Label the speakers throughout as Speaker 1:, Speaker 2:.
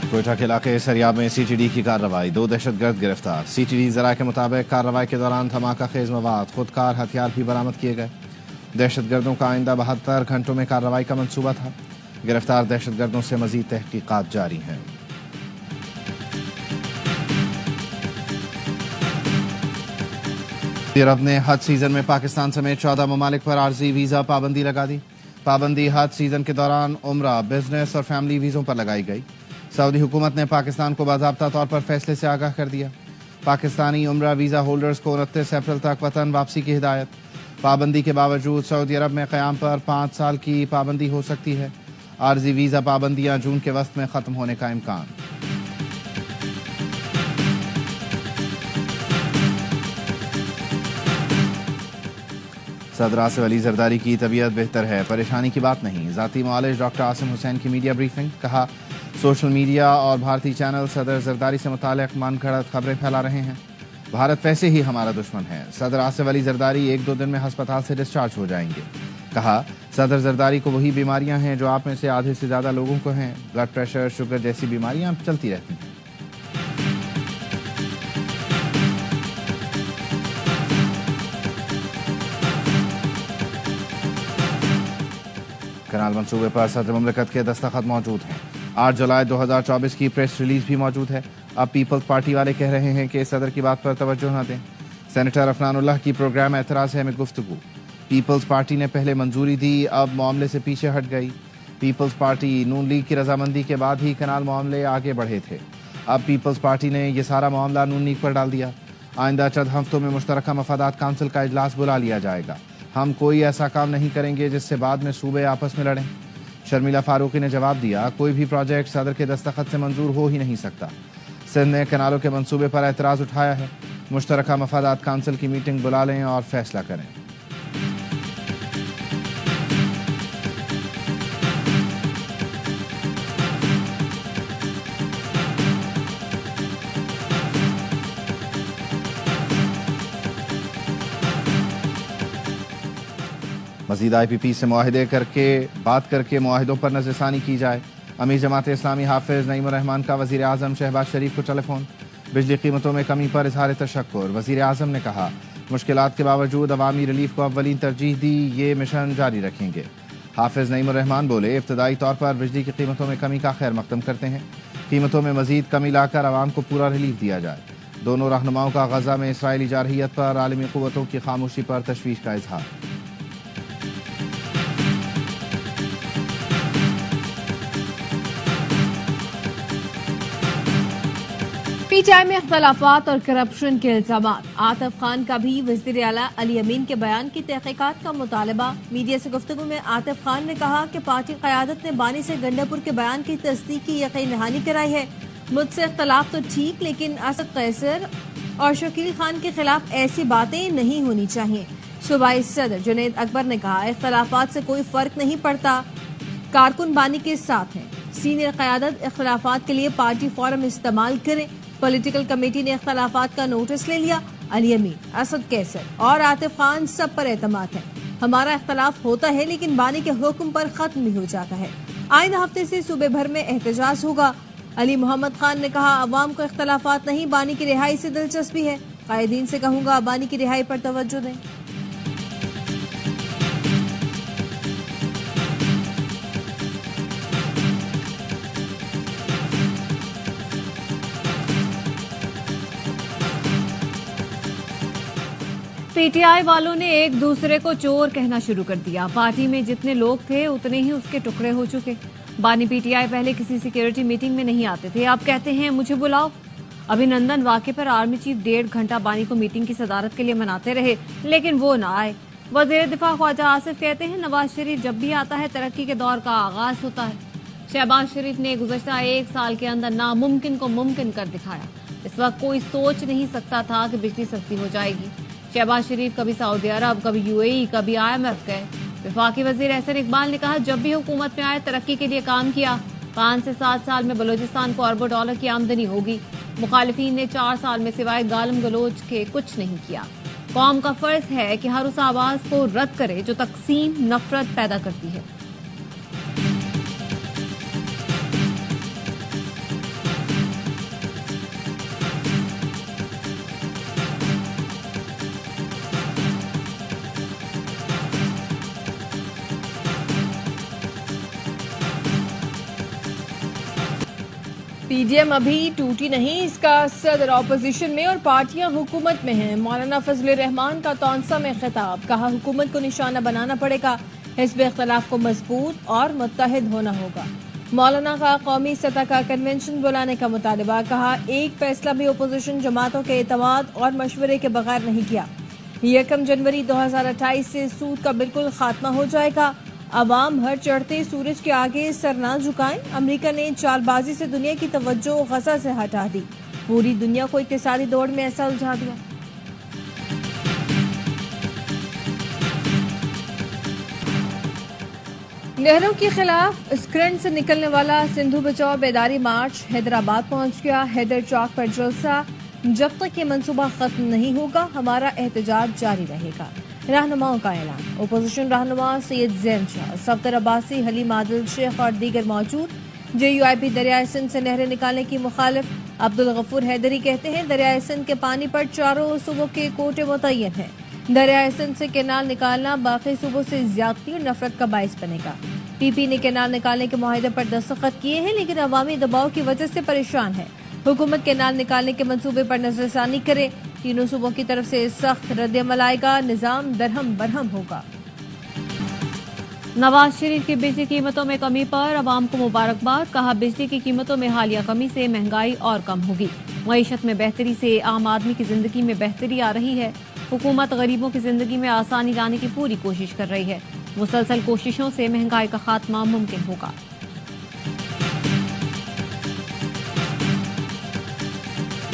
Speaker 1: कोयटा के इलाके सरियाब में CTD की कार्रवाई, 2 दहशतगर्द गिरफ्तार। CTD जराये के मुताबिक कार्रवाई के दौरान धमाका खेज मवाद, खुदकार हथियार भी बरामद किए गए। दहशतगर्दों का आइंदा 72 घंटों में कार्रवाई का मंसूबा था। गिरफ्तार दहशतगर्दों से मजीद तहकीकात जारी हैं। अरब ने हज सीजन में पाकिस्तान समेत 14 ममालिक पर आर्जी वीजा पाबंदी लगा दी। पाबंदी हज सीजन के दौरान उम्रा, बिजनेस और फैमिली वीजों पर लगाई गई। सऊदी हुकूमत ने पाकिस्तान को बाज़ाब्ता तौर पर फैसले से आगाह कर दिया। पाकिस्तानी उम्रा वीजा होल्डर्स को 29 अप्रैल तक वतन वापसी की हिदायत। पाबंदी के बावजूद सऊदी अरब में क़याम पर 5 साल की पाबंदी हो सकती है। आर्जी वीजा पाबंदियां जून के वस्त में खत्म होने का इम्कान। सदर आसिफ अली जरदारी की तबीयत बेहतर है, परेशानी की बात नहीं। ज़ाती मुआलिज डॉक्टर आसिम हुसैन की मीडिया ब्रीफिंग। कहा, सोशल मीडिया और भारतीय चैनल सदर जरदारी से मुताल्लिक़ मनगढ़ंत खबरें फैला रहे हैं। भारत वैसे ही हमारा दुश्मन है। सदर आसिफ अली जरदारी 1-2 दिन में अस्पताल से डिस्चार्ज हो जाएंगे। कहा, सदर जरदारी को वही बीमारियां हैं जो आप में से आधे से ज़्यादा लोगों को हैं। ब्लड प्रेशर, शुगर जैसी बीमारियां चलती रहती हैं। कनाल मंसूबे पर सदर मुमलिकत के दस्तखत मौजूद हैं। 8 जुलाई 2024 की प्रेस रिलीज भी मौजूद है। अब पीपल्स पार्टी वाले कह रहे हैं कि सदर की बात पर तवज्जो न दें। सेनेटर अफनानुल्लाह की प्रोग्राम एतराज़ है में गुफ्तगू। पीपल्स पार्टी ने पहले मंजूरी दी, अब मामले से पीछे हट गई। पीपल्स पार्टी नून लीग की रजामंदी के बाद ही कनाल मामले आगे बढ़े थे। अब पीपल्स पार्टी ने यह सारा मामला नून लीग पर डाल दिया। आइंदा चंद हफ्तों में मुश्तरका मफादात काउंसिल का इजलास बुला लिया जाएगा। हम कोई ऐसा काम नहीं करेंगे जिससे बाद में सूबे आपस में लड़ें। शर्मिला फारूकी ने जवाब दिया, कोई भी प्रोजेक्ट सदर के दस्तखत से मंजूर हो ही नहीं सकता। सिंध ने कनालों के मंसूबे पर एतराज़ उठाया है। मुश्तरका मफादात काउंसिल की मीटिंग बुला लें और फैसला करें। मज़ीद IPP से बात करके मुआहिदों पर नज़रसानी की जाए। अमीर जमात इस्लामी हाफिज नईमुर रहमान का वज़ीर आज़म शहबाज शरीफ को टेलीफोन। बिजली कीमतों में कमी पर इजहार तशक्कुर। वज़ीर आज़म ने कहा, मुश्किलात के बावजूद अवामी रिलीफ को अव्वलीन तरजीह दी, ये मिशन जारी रखेंगे। हाफिज नईमुर रहमान बोले, इब्तदाई तौर पर बिजली की कीमतों में कमी का खैर मकदम करते हैं। कीमतों में मज़ीद कमी लाकर आवाम को पूरा रिलीफ दिया जाए। दोनों रहनुमाओं का गजा में इसराइली जारहियत पर आलमी क़ुव्वतों की खामोशी पर तशवीश का इजहार।
Speaker 2: PTI में इख्तलाफात और करप्शन के इल्जामात। आतिफ खान का भी वज़ीर आला अली अमीन के बयान की तहकीकात का मुतालबा। मीडिया से गुफ्तगू में आतिफ खान ने कहा कि पार्टी क़यादत ने बानी से गंडापुर के बयान की तस्दीक की यकीन दहानी कराई है। मुझसे इख्तलाफ तो ठीक, लेकिन असद कैसर और शकील खान के खिलाफ ऐसी बातें नहीं होनी चाहिए। सूबाई सदर जुनैद अकबर ने कहा, इख्तलाफात से कोई फर्क नहीं पड़ता, कारकुन बानी के साथ हैं। सीनियर क़यादत इख्तलाफात के लिए पार्टी फोरम इस्तेमाल करें। पॉलिटिकल कमेटी ने इख्तलाफात का नोटिस ले लिया। अली अमीन, असद कैसर और आतिफ खान सब पर एतमाद है। हमारा इख्तलाफ होता है लेकिन बानी के हुक्म पर खत्म भी हो जाता है। आइंदा हफ्ते से सूबे भर में एहतजाज होगा। अली मोहम्मद खान ने कहा, अवाम को इख्तलाफात नहीं, बानी की रिहाई से दिलचस्पी है। कायदीन से कहूंगा बानी की रिहाई पर तवज्जो दें। PTI वालों ने एक दूसरे को चोर कहना शुरू कर दिया। पार्टी में जितने लोग थे उतने ही उसके टुकड़े हो चुके। बानी PTI पहले किसी सिक्योरिटी मीटिंग में नहीं आते थे, अब कहते हैं मुझे बुलाओ। अभिनंदन वाक़े पर आर्मी चीफ 1.5 घंटा बानी को मीटिंग की सदारत के लिए मनाते रहे, लेकिन वो ना आए। वज़ीर दिफा ख्वाजा आसिफ कहते हैं, नवाज शरीफ जब भी आता है तरक्की के दौर का आगाज होता है। शहबाज शरीफ ने गुज़श्ता 1 साल के अंदर नामुमकिन को मुमकिन कर दिखाया। इस वक्त कोई सोच नहीं सकता था कि बिजली सस्ती हो जाएगी। शहबाज शरीफ कभी सऊदी अरब, कभी UAE, कभी IMF गए। वफाकी वजीर एहसन इकबाल ने कहा, जब भी हुकूमत में आए तरक्की के लिए काम किया। 5 से 7 साल में बलूचिस्तान को अरबों डॉलर की आमदनी होगी। मुखालिफिन ने 4 साल में सिवाय गालम गलोच के कुछ नहीं किया। कौम का फर्ज है कि हर उस आवाज को रद्द करे जो तकसीम, नफरत पैदा करती है। पी डी एम अभी टूटी नहीं, इसका सदर अपोजिशन में और पार्टियां हुकूमत में हैं। मौलाना फजल रहमान का तौंसा में खिताब, कहा हुकूमत को निशाना बनाना पड़ेगा, हिज़्ब इख्तिलाफ को मजबूत और मुत्तहिद होना होगा। मौलाना का कौमी सतह का कन्वेंशन बुलाने का मुतालबा, कहा एक फैसला भी अपोजिशन जमातों के एतमाद और मशवरे के बगैर नहीं किया। 1 जनवरी 2028 से सूद का बिल्कुल खात्मा हो जाएगा। अवाम हर चढ़ते सूरज के आगे सर ना झुकाएं। अमेरिका ने चालबाजी से दुनिया की तवज्जो गजा से हटा दी, पूरी दुनिया को इक्तिसादी दौड़ में ऐसा उलझा दिया। नहरों के खिलाफ स्क्रैंड से निकलने वाला सिंधु बचाओ बेदारी मार्च हैदराबाद पहुंच गया। हैदर चौक पर जलसा, जब तक ये मंसूबा खत्म नहीं होगा हमारा एहतजाज जारी रहेगा। रहनुमाओं का ऐलान, अपोजिशन रहनुमा सैयद ज़ैन शाह, सफदर अब्बासी, हलीम आदिल शेख और दीगर मौजूद। JUIP दरियाए सिंध से नहरें निकालने की मुखालिफ अब्दुल गफूर हैदरी कहते हैं दरियाए सिंध के पानी पर चारों सूबों के कोटे मुतय्यन हैं। दरियाए सिंध से कैनाल निकालना बाकी सूबों से ज्यादती और नफरत का बाइस बनेगा। PP ने कैनाल निकालने के मुआहदे पर दस्तखत किए हैं, लेकिन अवामी दबाव की वजह से परेशान है। हुकूमत कैनाल निकालने के मंसूबे पर नजरसानी करे। तीनों सूबों की तरफ से सख्त रद्द-ए-अमल आएगा, निजाम दरहम बरहम होगा।
Speaker 3: नवाज शरीफ की बिजली कीमतों में कमी पर अवाम को मुबारकबाद, कहा बिजली की कीमतों में हालिया कमी से महंगाई और कम होगी। मईशत में बेहतरी से आम आदमी की जिंदगी में बेहतरी आ रही है। हुकूमत गरीबों की जिंदगी में आसानी लाने की पूरी कोशिश कर रही है। मुसलसल कोशिशों से महंगाई का खात्मा मुमकिन होगा।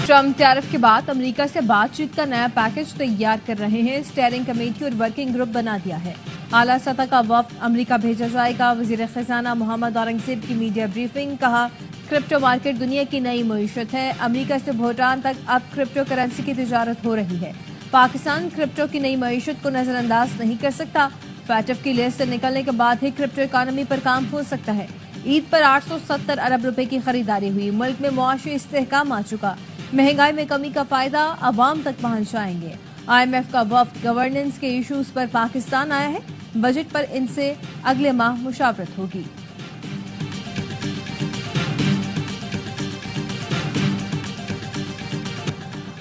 Speaker 2: ट्रम्प टैरिफ के बाद अमेरिका से बातचीत का नया पैकेज तैयार कर रहे हैं। स्टीयरिंग कमेटी और वर्किंग ग्रुप बना दिया है। आला सतह का वफ्द अमेरिका भेजा जाएगा। वजीर खजाना मोहम्मद औरंगजेब की मीडिया ब्रीफिंग, कहा क्रिप्टो मार्केट दुनिया की नई मईशत है। अमेरिका से भूटान तक अब क्रिप्टो करेंसी की तिजारत हो रही है। पाकिस्तान क्रिप्टो की नई मईशत को नजरअंदाज नहीं कर सकता। फैटफ की लिस्ट से निकलने के बाद ही क्रिप्टो इकोनॉमी पर काम हो सकता है। ईद पर 870 अरब रुपए की खरीदारी हुई। मुल्क में मुआशी इस्तेहकाम आ चुका। महंगाई में कमी का फायदा अवाम तक पहुंच जाएंगे। IMF का वफ्द गवर्नेंस के इश्यूज पर पाकिस्तान आया है। बजट पर इनसे अगले माह मुशावरत होगी।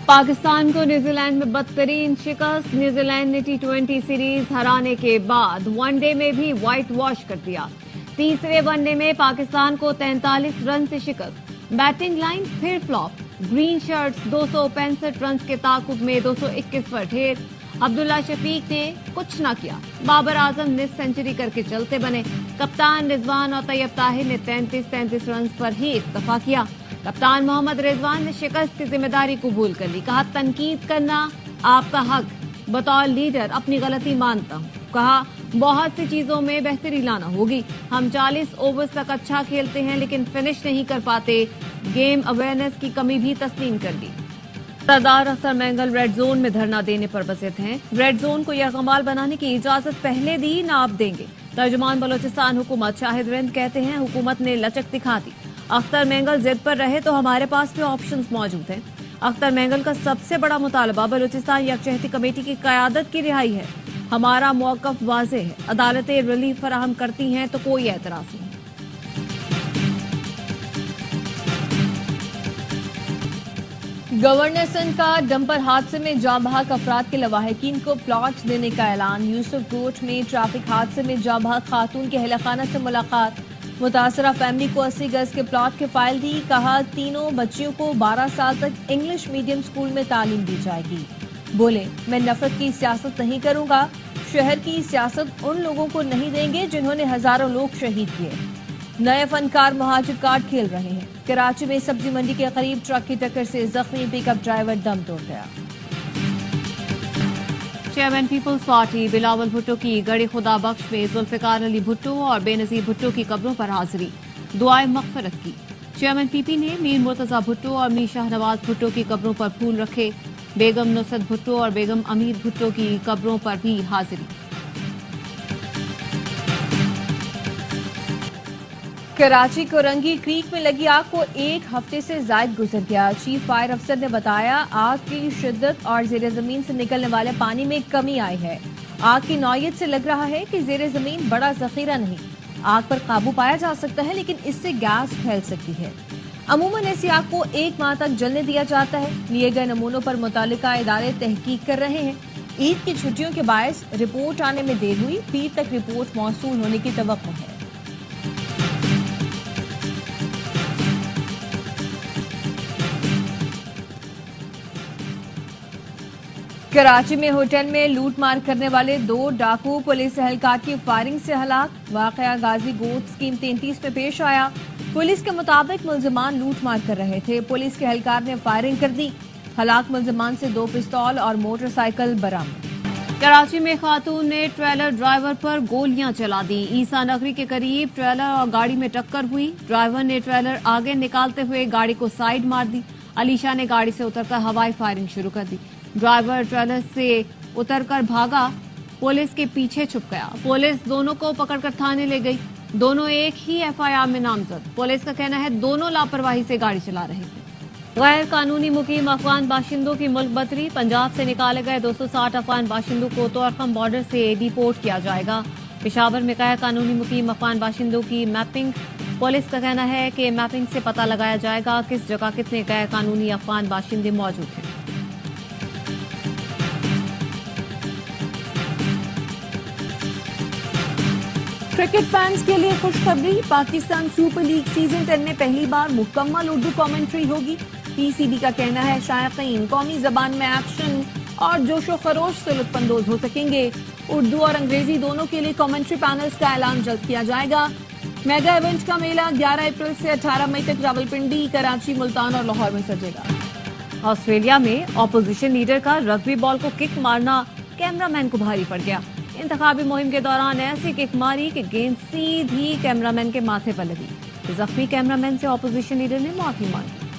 Speaker 3: पाकिस्तान को न्यूजीलैंड में बदतरीन शिकस्त। न्यूजीलैंड ने T20 सीरीज हराने के बाद वनडे में भी व्हाइट वॉश कर दिया। तीसरे वनडे में पाकिस्तान को 43 रन से शिकस्त। बैटिंग लाइन फिर फ्लॉप। ग्रीन शर्ट्स 265 रन के ताकुब में 221 पर ढेर। अब्दुल्ला शफीक ने कुछ न किया। बाबर आजम ने सेंचुरी करके चलते बने। कप्तान रिजवान और तैयब ताहिर ने 33 रन पर ही इत्तफा किया। कप्तान मोहम्मद रिजवान ने शिकस्त की जिम्मेदारी कबूल कर ली। कहा तनकीद करना आपका हक, बतौर लीडर अपनी गलती मानता हूँ। कहा बहुत सी चीजों में बेहतरी लाना होगी। हम 40 ओवर्स तक अच्छा खेलते हैं लेकिन फिनिश नहीं कर पाते। गेम अवेयरनेस की कमी भी तस्लीम कर दी। सरदार अख्तर मैंगल रेड जोन में धरना देने पर बसित हैं। रेड जोन को यरगमाल बनाने की इजाजत पहले दी, ना अब देंगे। तर्जुमान बलोचिस्तान हुकूमत शाहिद रिंद कहते हैं हुकूमत ने लचक दिखा दी। अख्तर मैंगल जिद पर रहे तो हमारे पास भी ऑप्शंस मौजूद हैं। अख्तर मैंगल का सबसे बड़ा मुतालबा बलूचिस्तान यकजहती कमेटी की क़यादत की रिहाई है। हमारा मौक़िफ़ वाज़ेह है। अदालतें रिलीफ फराहम करती हैं तो कोई एतराज़ नहीं।
Speaker 2: गवर्नर सिंध का डंपर हादसे में जाँ बहक अफराद के लवाहिकीन को प्लॉट देने का ऐलान। यूसुफ कोट में ट्रैफिक हादसे में जाँ बहक खातून के अहल खाना से मुलाकात। मुतासरा फैमिली को 80 गज के प्लॉट की फाइल दी। कहा तीनों बच्चियों को 12 साल तक इंग्लिश मीडियम स्कूल में तालीम दी जाएगी। बोले मैं नफरत की सियासत नहीं करूंगा। शहर की सियासत उन लोगों को नहीं देंगे जिन्होंने हजारों लोग शहीद किए। नए फनकार मुहाजिर कार्ड खेल रहे हैं। कराची में सब्जी मंडी के करीब ट्रक की टक्कर से जख्मी पिकअप ड्राइवर दम तोड़ गया।
Speaker 3: Chairman Peoples Party Bilawal Bhutto की गड़ी खुदा बख्श में जुल्फिकार अली भुट्टो और बेनजीर भुट्टो की कब्रों पर हाजिरी, दुआए मगफिरत की। चेयरमैन PP ने मीर मुर्तजा भुट्टो और मीर शाहनवाज भुट्टो की कब्रों पर फूल रखे। बेगम नुसरत भुट्टो और बेगम अमीर भुट्टो की कब्रों पर भी हाजिरी।
Speaker 2: कराची कोरंगी क्रीक में लगी आग को 1 हफ्ते से जायद गुजर गया। चीफ फायर अफसर ने बताया आग की शिद्दत और जेर जमीन से निकलने वाले पानी में कमी आई है। आग की नौयत से लग रहा है कि जेर जमीन बड़ा जखीरा नहीं। आग पर काबू पाया जा सकता है लेकिन इससे गैस फैल सकती है। अमूमन ऐसी आग को 1 माह तक जलने दिया जाता है। लिए गए नमूनों पर मुतालिका इदारे तहकीक कर रहे हैं। ईद की छुट्टियों के बायस रिपोर्ट आने में देर हुई, पीर तक रिपोर्ट मौसूल होने की तवक्को है। कराची में होटल में लूट मार करने वाले 2 डाकू पुलिस एहलकार की फायरिंग से हलाक। वाकया गाजी गोद स्कीम 33 में पेश आया। पुलिस के मुताबिक मुलजिमान लूट मार कर रहे थे। पुलिस के एहलकार ने फायरिंग कर दी। हलाक मुलजिमान से 2 पिस्तौल और मोटरसाइकिल बरामद।
Speaker 3: कराची में खातून ने ट्रेलर ड्राइवर पर गोलियां चला दी। ईसा नगरी के करीब ट्रेलर और गाड़ी में टक्कर हुई। ड्राइवर ने ट्रेलर आगे निकालते हुए गाड़ी को साइड मार दी। अलीशा ने गाड़ी से उतरकर हवाई फायरिंग शुरू कर दी। ड्राइवर ट्रेलर से उतरकर भागा, पुलिस के पीछे छुप गया। पुलिस दोनों को पकड़कर थाने ले गई। दोनों एक ही एफआईआर में नामजद। पुलिस का कहना है दोनों लापरवाही से गाड़ी चला रहे थे। गैर कानूनी मुकीम अफगान बाशिंदों की मुल्क बदरी। पंजाब से निकाले गए 260 अफगान बाशिंदों को तोरखम बॉर्डर से डिपोर्ट किया जाएगा। पेशावर में गैर कानूनी मुकीम अफगान बाशिंदों की मैपिंग। पुलिस का कहना है कि मैपिंग से पता लगाया जाएगा किस जगह कितने गैर कानूनी अफगान बाशिंदे मौजूद हैं।
Speaker 2: क्रिकेट फैंस के लिए खुशखबरी। पाकिस्तान सुपर लीग सीजन 10 में पहली बार मुकम्मल उर्दू कमेंट्री होगी। पीसीबी का कहना है शायकीन कौमी जबान में एक्शन और जोशो खरोश से लुत्फानंदोज हो सकेंगे। उर्दू और अंग्रेजी दोनों के लिए कमेंट्री पैनल्स का ऐलान जल्द किया जाएगा। मेगा इवेंट का मेला 11 अप्रैल से 18 मई तक रावलपिंडी, कराची, मुल्तान और लाहौर में सजेगा।
Speaker 3: ऑस्ट्रेलिया में ऑपोजिशन लीडर का रग्बी बॉल को किक मारना कैमरामैन को भारी पड़ गया। इंतखाबी मुहिम के दौरान ऐसी किक मारी कि गेंद सीधी कैमरामैन के माथे पर लगी। जख्मी कैमरामैन से ऑपोजिशन लीडर ने माफी मांगी।